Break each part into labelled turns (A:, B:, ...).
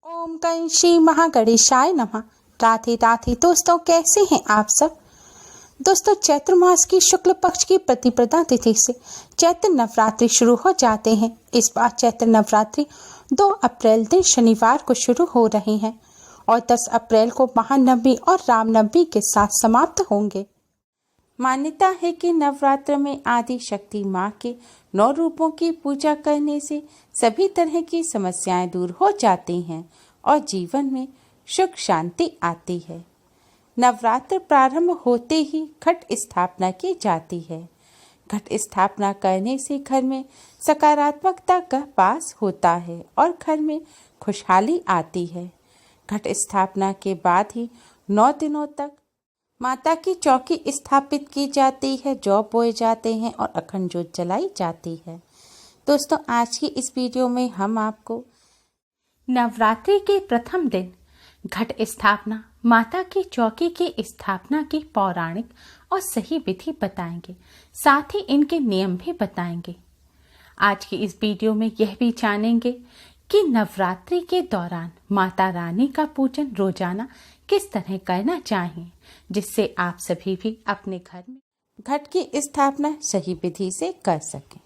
A: ओम गण श्री महागणेशाय नमः। राधे राधे दोस्तों, कैसे हैं आप सब। दोस्तों, चैत्र मास की शुक्ल पक्ष की प्रतिपदा तिथि से चैत्र नवरात्रि शुरू हो जाते हैं। इस बार चैत्र नवरात्रि 2 अप्रैल दिन शनिवार को शुरू हो रही हैं और 10 अप्रैल को महानवमी और रामनवमी के साथ समाप्त होंगे। मान्यता है कि नवरात्र में आदि शक्ति माँ के 9 रूपों की पूजा करने से सभी तरह की समस्याएं दूर हो जाती हैं और जीवन में सुख शांति आती है। नवरात्र प्रारंभ होते ही घट स्थापना की जाती है। घट स्थापना करने से घर में सकारात्मकता का वास होता है और घर में खुशहाली आती है। घट स्थापना के बाद ही 9 दिनों तक माता की चौकी स्थापित की जाती है, जौ बोए जाते हैं और अखंड ज्योत जलाई जाती है। दोस्तों, आज की इस वीडियो में हम आपको नवरात्रि के प्रथम दिन घट स्थापना, माता की चौकी की स्थापना की पौराणिक और सही विधि बताएंगे, साथ ही इनके नियम भी बताएंगे। आज की इस वीडियो में यह भी जानेंगे कि नवरात्रि के दौरान माता रानी का पूजन रोजाना किस तरह करना चाहिए, जिससे आप सभी भी अपने घर में घट की स्थापना सही विधि से कर सकें।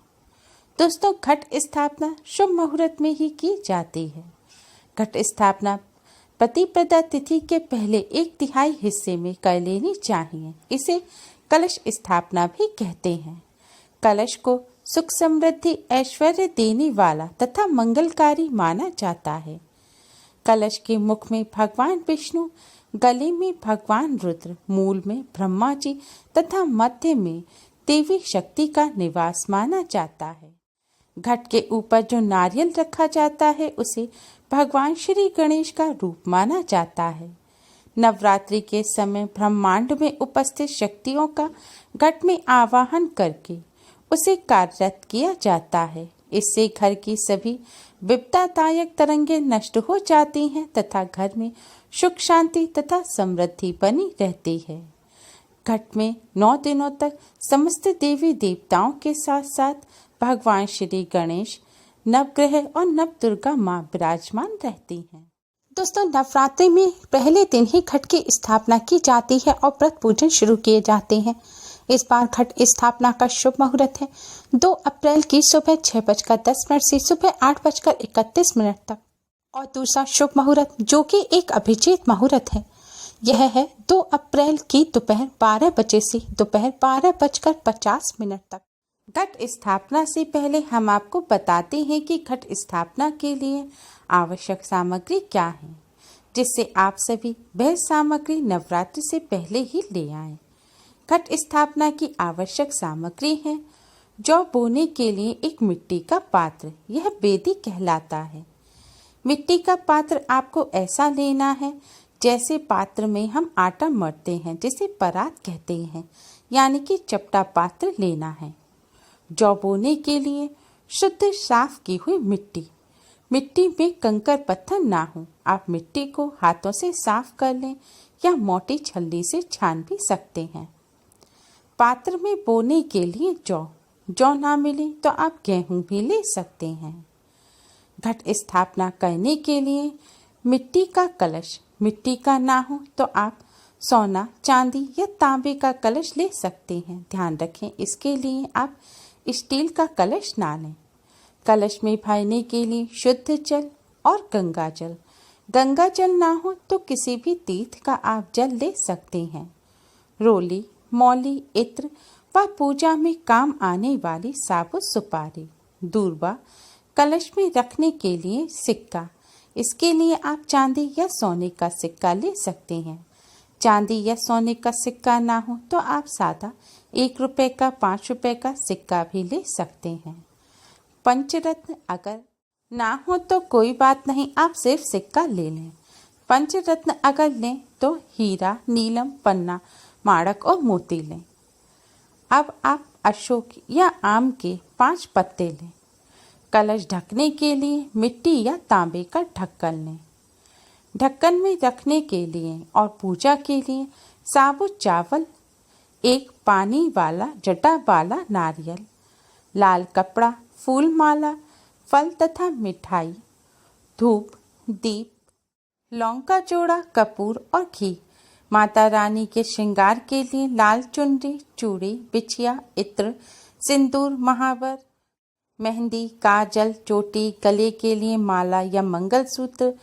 A: दोस्तों, घट स्थापना शुभ मुहूर्त में ही की जाती है। घट स्थापना प्रतिपदा तिथि के पहले 1/3 हिस्से में कर लेनी चाहिए। इसे कलश स्थापना भी कहते हैं। कलश को सुख समृद्धि ऐश्वर्य देने वाला तथा मंगलकारी माना जाता है। कलश के मुख में भगवान विष्णु, गले में भगवान रुद्र, मूल में ब्रह्मा जी तथा मध्य में देवी शक्ति का निवास माना जाता है। घट के ऊपर जो नारियल रखा जाता है उसे भगवान श्री गणेश का रूप माना जाता है। नवरात्रि के समय ब्रह्मांड में उपस्थित शक्तियों का घट में आवाहन करके उसे कार्यरत किया जाता है। इससे घर की सभी विपदादायक तरंगें नष्ट हो जाती हैं तथा घर में सुख शांति तथा समृद्धि बनी रहती है। घट में 9 दिनों तक समस्त देवी देवताओं के साथ साथ भगवान श्री गणेश, नवग्रह और नवदुर्गा माँ विराजमान रहती हैं। दोस्तों, नवरात्रि में पहले दिन ही घट की स्थापना की जाती है और व्रत पूजन शुरू किए जाते हैं। इस बार घट स्थापना का शुभ मुहूर्त है 2 अप्रैल की सुबह 6:10 से सुबह 8:31 तक और दूसरा शुभ मुहूर्त जो कि एक अभिजीत मुहूर्त है, यह है 2 अप्रैल की दोपहर 12 बजे से दोपहर 12:50 तक। घट स्थापना से पहले हम आपको बताते हैं कि घट स्थापना के लिए आवश्यक सामग्री क्या है, जिससे आप सभी वह सामग्री नवरात्रि से पहले ही ले आएं। घट स्थापना की आवश्यक सामग्री है जौ बोने के लिए एक मिट्टी का पात्र, यह बेदी कहलाता है। मिट्टी का पात्र आपको ऐसा लेना है जैसे पात्र में हम आटा मढ़ते हैं, जिसे परात कहते हैं, यानी कि चपटा पात्र लेना है। जौ बोने के लिए शुद्ध साफ की हुई मिट्टी में कंकर पत्थर ना हो। आप मिट्टी को हाथों से साफ कर लें या मोटी छलनी से छान भी सकते हैं। पात्र में बोने के लिए जौ ना मिले तो आप गेहूं भी ले सकते हैं। घट स्थापना करने के लिए मिट्टी का कलश मिट्टी का ना हो तो आप सोना, चांदी या तांबे का कलश ले सकते हैं। ध्यान रखें, इसके लिए आप स्टील का कलश ना लें। कलश में भरने के लिए शुद्ध जल और गंगा जल ना हो तो किसी भी तीर्थ का आप जल ले सकते हैं। रोली, मौली, इत्र व पूजा में काम आने वाली साबुत सुपारी, दूर्वा, कलश में रखने के लिए सिक्का, इसके लिए आप चांदी या सोने का सिक्का ले सकते हैं। चांदी या सोने का सिक्का ना हो तो आप सादा 1 रुपए का, 5 रुपए का सिक्का भी ले सकते हैं। पंचरत्न अगर ना हो तो कोई बात नहीं, आप सिर्फ सिक्का ले लें। पंचरत्न अगर लें तो हीरा, नीलम, पन्ना, माणक और मोती लें। अब आप अशोक या आम के 5 पत्ते लें। कलश ढकने के लिए मिट्टी या तांबे का ढक्कन लें। ढक्कन में रखने के लिए और पूजा के लिए साबुत चावल, एक पानी वाला जटा वाला नारियल, लाल कपड़ा, फूल माला, फल तथा मिठाई, धूप, दीप, लौंग का जोड़ा, कपूर और घी। माता रानी के श्रृंगार के लिए लाल चुनरी, चूड़ी, बिछिया, इत्र, सिंदूर, महावर, मेहंदी, काजल, चोटी, गले के लिए माला या मंगलसूत्र,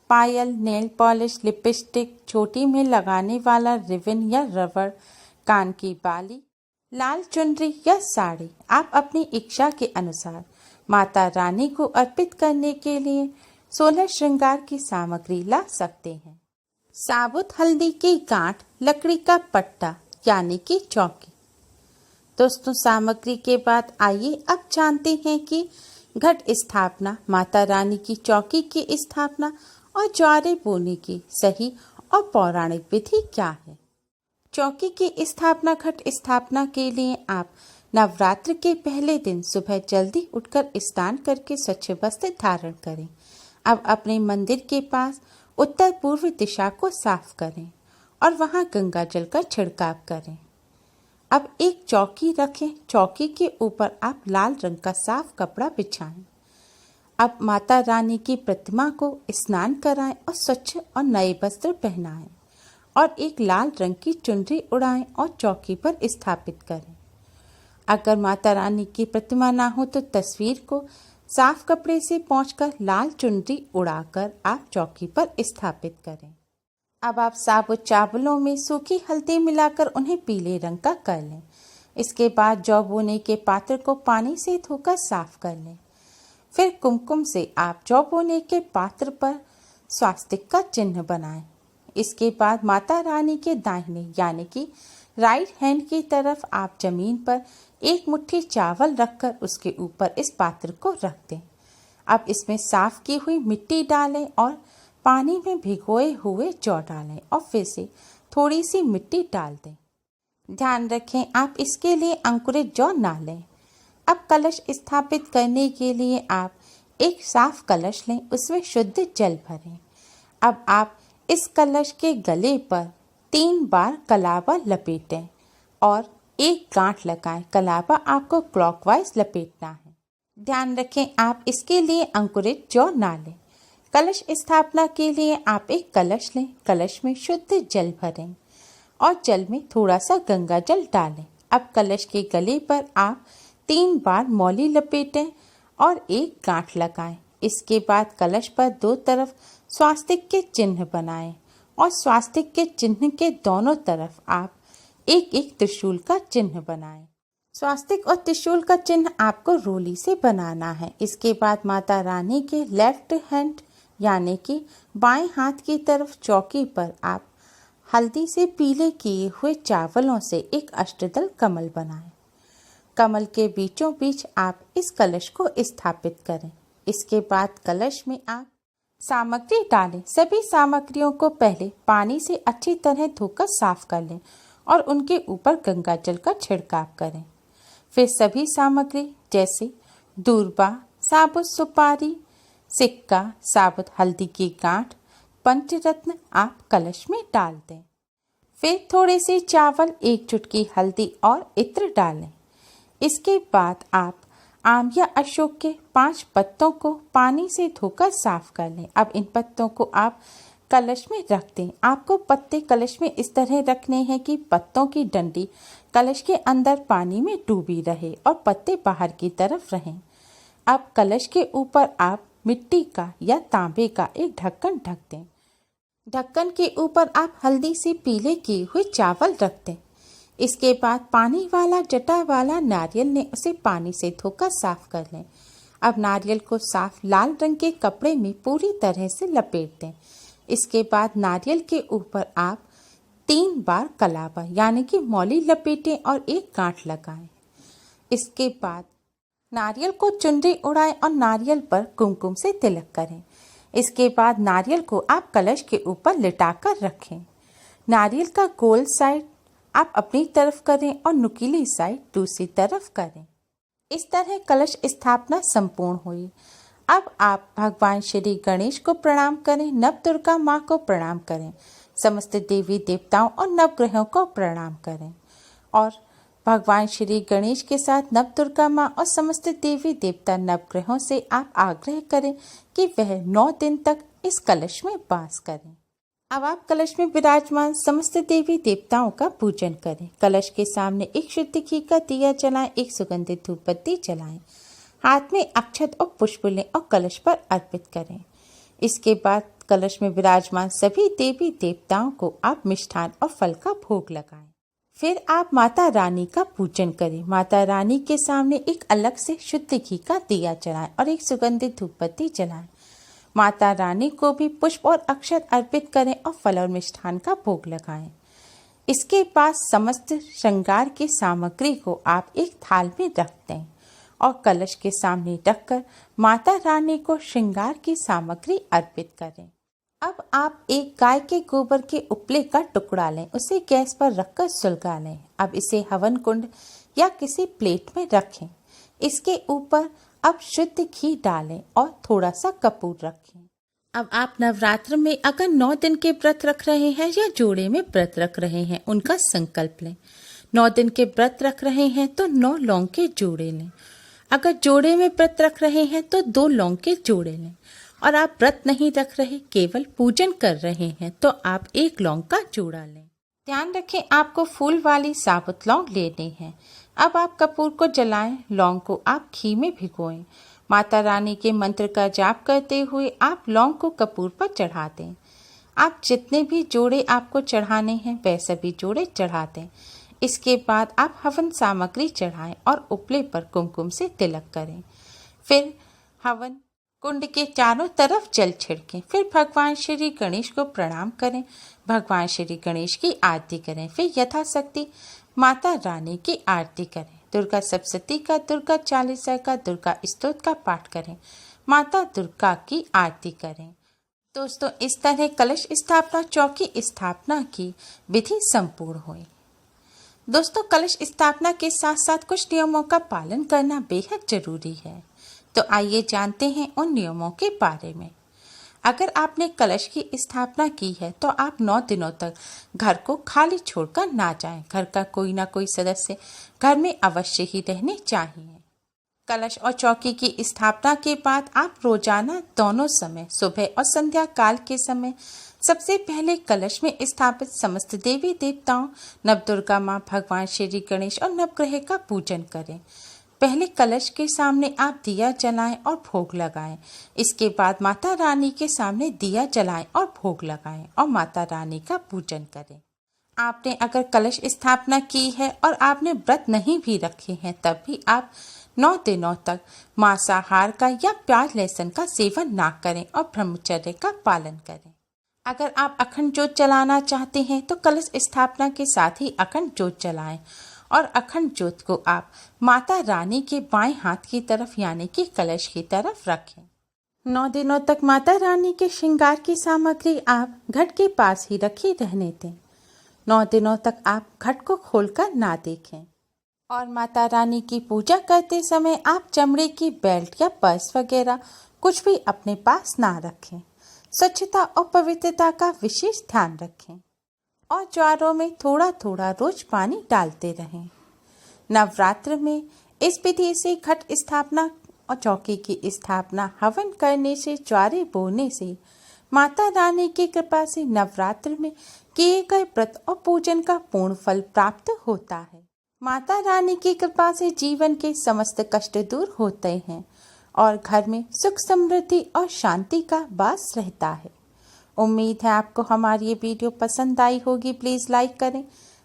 A: पायल, नेल पॉलिश, लिपस्टिक, चोटी में लगाने वाला रिबन या रबड़, कान की बाली, लाल चुनरी या साड़ी। आप अपनी इच्छा के अनुसार माता रानी को अर्पित करने के लिए 16 श्रृंगार की सामग्री ला सकते हैं। साबुत हल्दी की गांठ, लकड़ी का पट्टा यानी कि चौकी। दोस्तों, सामग्री के बाद आइए अब जानते हैं कि घट स्थापना, माता रानी की चौकी की स्थापना और ज्वारे बोने की सही और पौराणिक विधि क्या है। चौकी की स्थापना। घट स्थापना के लिए आप नवरात्र के पहले दिन सुबह जल्दी उठकर स्नान करके स्वच्छ वस्त्र धारण करें। अब अपने मंदिर के पास उत्तर पूर्व दिशा को साफ करें और वहां गंगा जल का छिड़काव करें। अब एक चौकी रखें। चौकी के ऊपर आप लाल रंग का साफ कपड़ा बिछाएं। अब माता रानी की प्रतिमा को स्नान कराएं और स्वच्छ और नए वस्त्र पहनाएं और एक लाल रंग की चुनरी उड़ाएं और चौकी पर स्थापित करें। अगर माता रानी की प्रतिमा ना हो तो तस्वीर को साफ कपड़े से पोंछकर लाल चुनरी उड़ाकर आप चौकी पर स्थापित करें। अब आप साबुत चावलों में सूखी हल्दी मिलाकर उन्हें पीले रंग का कर लें। इसके बाद जौ बोने के पात्र को पानी से धोकर साफ कर लें। फिर कुमकुम से आप जौ बोने के पात्र पर स्वास्तिक का चिन्ह बनाएं। इसके बाद माता रानी के दाहिने यानी कि राइट हैंड की तरफ आप जमीन पर एक मुट्ठी चावल रखकर उसके ऊपर इस पात्र को रख दें। अब इसमें साफ की हुई मिट्टी डालें और पानी में भिगोए हुए जौ डालें और फिर से थोड़ी सी मिट्टी डाल दें। ध्यान रखें, आप इसके लिए अंकुरित जौ ना लें। अब कलश स्थापित करने के लिए आप एक साफ कलश लें, उसमें शुद्ध जल भरें। अब आप इस कलश के गले पर 3 बार कलावा लपेटें और एक गांठ लगाएं। कलावा आपको क्लॉकवाइज लपेटना है। ध्यान रखें, आप इसके लिए अंकुरित जौ ना लें। कलश स्थापना के लिए आप एक कलश लें। कलश में शुद्ध जल भरें और जल में थोड़ा सा गंगा जल डालें। अब कलश के गले पर आप 3 बार मौली लपेटें और एक गांठ लगाएं। इसके बाद कलश पर 2 तरफ स्वास्तिक के चिन्ह बनाएं और स्वास्तिक के चिन्ह के दोनों तरफ आप एक एक त्रिशूल का चिन्ह बनाएं। स्वास्तिक और त्रिशूल का चिन्ह आपको रोली से बनाना है। इसके बाद माता रानी के लेफ्ट हैंड यानी कि बाएं हाथ की तरफ चौकी पर आप हल्दी से पीले किए हुए चावलों से एक अष्टदल कमल बनाएं। कमल के बीचों बीच आप इस कलश को स्थापित करें। इसके बाद कलश में आप सामग्री डालें। सभी सामग्रियों को पहले पानी से अच्छी तरह धोकर साफ कर लें और उनके ऊपर गंगा जल का छिड़काव करें। फिर सभी सामग्री जैसे दूर्बा, साबुत सुपारी, सिक्का, साबुत हल्दी की गांठ, पंचरत्न आप कलश में डाल दें। फिर थोड़े से चावल, एक चुटकी हल्दी और इत्र डालें। इसके बाद आप आम या अशोक के 5 पत्तों को पानी से धोकर साफ कर लें। अब इन पत्तों को आप कलश में रख दें। आपको पत्ते कलश में इस तरह रखने हैं कि पत्तों की डंडी कलश के अंदर पानी में डूबी रहे और पत्ते बाहर की तरफ रहें। अब कलश के ऊपर आप मिट्टी का या तांबे का एक ढक्कन ढक दें। ढक्कन के ऊपर आप हल्दी से पीले किए हुए चावल रख दें। इसके बाद पानी वाला जटा वाला नारियल ने उसे पानी से धोकर साफ कर लें। अब नारियल को साफ लाल रंग के कपड़े में पूरी तरह से लपेट दें। इसके बाद नारियल के ऊपर आप 3 बार कलावा यानी कि मौली लपेटें और एक गांठ लगाएं। इसके बाद नारियल को चुनरी उड़ाएं और नारियल पर कुमकुम से तिलक करें। इसके बाद नारियल को आप कलश के ऊपर लिटाकर रखें। नारियल का गोल साइड आप अपनी तरफ करें और नुकीली साइड दूसरी तरफ करें। इस तरह कलश स्थापना संपूर्ण हुई। अब आप भगवान श्री गणेश को प्रणाम करें, नव दुर्गा माँ को प्रणाम करें, समस्त देवी देवताओं और नवग्रहों को प्रणाम करें और भगवान श्री गणेश के साथ नव दुर्गा माँ और समस्त देवी देवता नवग्रहों से आप आग्रह करें कि वह 9 दिन तक इस कलश में वास करें। अब आप कलश में विराजमान समस्त देवी देवताओं का पूजन करें। कलश के सामने एक शुद्ध घी का दिया जलाएं, एक सुगंधित धूप बत्ती जलाएं, हाथ में अक्षत और पुष्प लें और कलश पर अर्पित करें। इसके बाद कलश में विराजमान सभी देवी देवताओं को आप मिष्ठान और फल का भोग लगाएं। फिर आप माता रानी का पूजन करें। माता रानी के सामने एक अलग से शुद्ध घी का दिया जलाएं और एक सुगंधित धूप बत्ती जलाएं। माता रानी को भी पुष्प और अक्षत अर्पित करें और फल और मिष्ठान का भोग लगाएं। इसके बाद समस्त श्रृंगार की सामग्री को आप एक थाल में रख दें और कलश के सामने रखकर माता रानी को श्रृंगार की सामग्री अर्पित करें। अब आप एक गाय के गोबर के उपले का टुकड़ा लें, उसे गैस पर रखकर सुलगा लें। अब इसे हवन कुंड या किसी प्लेट में रखें। इसके ऊपर अब शुद्ध घी डालें और थोड़ा सा कपूर रखें। अब आप नवरात्र में अगर 9 दिन के व्रत रख रहे हैं या जोड़े में व्रत रख रहे हैं, उनका संकल्प लें। 9 दिन के व्रत रख रहे हैं तो 9 लौंग के जोड़े लें। अगर जोड़े में व्रत रख रहे हैं तो 2 लौंग के जोड़े लें। और आप व्रत नहीं रख रहे, केवल पूजन कर रहे हैं, तो आप 1 लौंग का जोड़ा लें। ध्यान रखें, आपको फूल वाली साबुत लौंग लेनी है। अब आप कपूर को जलाएं, लौंग को आप घी में भिगोएं। माता रानी के मंत्र का जाप करते हुए आप लौंग को कपूर पर चढ़ा दें। आप जितने भी जोड़े आपको चढ़ाने हैं वह सभी जोड़े चढ़ा दें। इसके बाद आप हवन सामग्री चढ़ाएं और उपले पर कुमकुम से तिलक करें। फिर हवन कुंड के चारों तरफ जल छिड़कें। फिर भगवान श्री गणेश को प्रणाम करें। भगवान श्री गणेश की आरती करें। फिर यथाशक्ति माता रानी की आरती करें। दुर्गा सप्तशती का, दुर्गा चालीसा का, दुर्गा स्तोत्र का पाठ करें। माता दुर्गा की आरती करें। दोस्तों, इस तरह कलश स्थापना, चौकी स्थापना की विधि संपूर्ण हुई। दोस्तों, कलश स्थापना के साथ साथ कुछ नियमों का पालन करना बेहद जरूरी है। तो आइए जानते हैं उन नियमों के बारे में। अगर आपने कलश की स्थापना की है तो आप 9 दिनों तक घर को खाली छोड़कर ना जाएं। घर का कोई ना कोई सदस्य घर में अवश्य ही रहने चाहिए। कलश और चौकी की स्थापना के बाद आप रोजाना दोनों समय, सुबह और संध्या काल के समय, सबसे पहले कलश में स्थापित समस्त देवी देवताओं, नवदुर्गा माँ, भगवान श्री गणेश और नवग्रह का पूजन करें। पहले कलश के सामने आप दिया जलाएं और भोग लगाएं। इसके बाद माता रानी के सामने दिया जलाएं और भोग लगाएं और माता रानी का पूजन करें। आपने अगर कलश स्थापना की है और आपने व्रत नहीं भी रखे हैं, तब भी आप 9 दिनों तक मांसाहार का या प्याज लहसुन का सेवन ना करें और ब्रह्मचर्य का पालन करें। अगर आप अखंड ज्योत जलाना चाहते हैं तो कलश स्थापना के साथ ही अखंड ज्योत जलाएं और अखंड ज्योत को आप माता रानी के बाएं हाथ की तरफ यानी कि कलश की तरफ रखें। 9 दिनों तक माता रानी के श्रृंगार की सामग्री आप घट के पास ही रखी रहने दें। 9 दिनों तक आप घट को खोलकर ना देखें। और माता रानी की पूजा करते समय आप चमड़े की बेल्ट या पर्स वगैरह कुछ भी अपने पास ना रखें। स्वच्छता और पवित्रता का विशेष ध्यान रखें और ज्वारों में थोड़ा थोड़ा रोज पानी डालते रहें। नवरात्र में इस विधि से घट स्थापना और चौकी की स्थापना, हवन करने से, ज्वारे बोने से, माता रानी की कृपा से नवरात्र में किए गए व्रत और पूजन का पूर्ण फल प्राप्त होता है। माता रानी की कृपा से जीवन के समस्त कष्ट दूर होते हैं और घर में सुख, समृद्धि और शांति का वास रहता है। उम्मीद है आपको हमारी ये वीडियो पसंद आई होगी। प्लीज़ लाइक करें।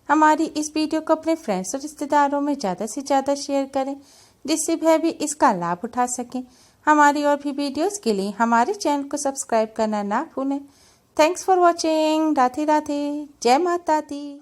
A: हमारी इस वीडियो को अपने फ्रेंड्स और रिश्तेदारों में ज़्यादा से ज़्यादा शेयर करें, जिससे वह भी इसका लाभ उठा सकें। हमारी और भी वीडियोस के लिए हमारे चैनल को सब्सक्राइब करना ना भूलें। Thanks for watching. Radhe Radhe. जय माता दी।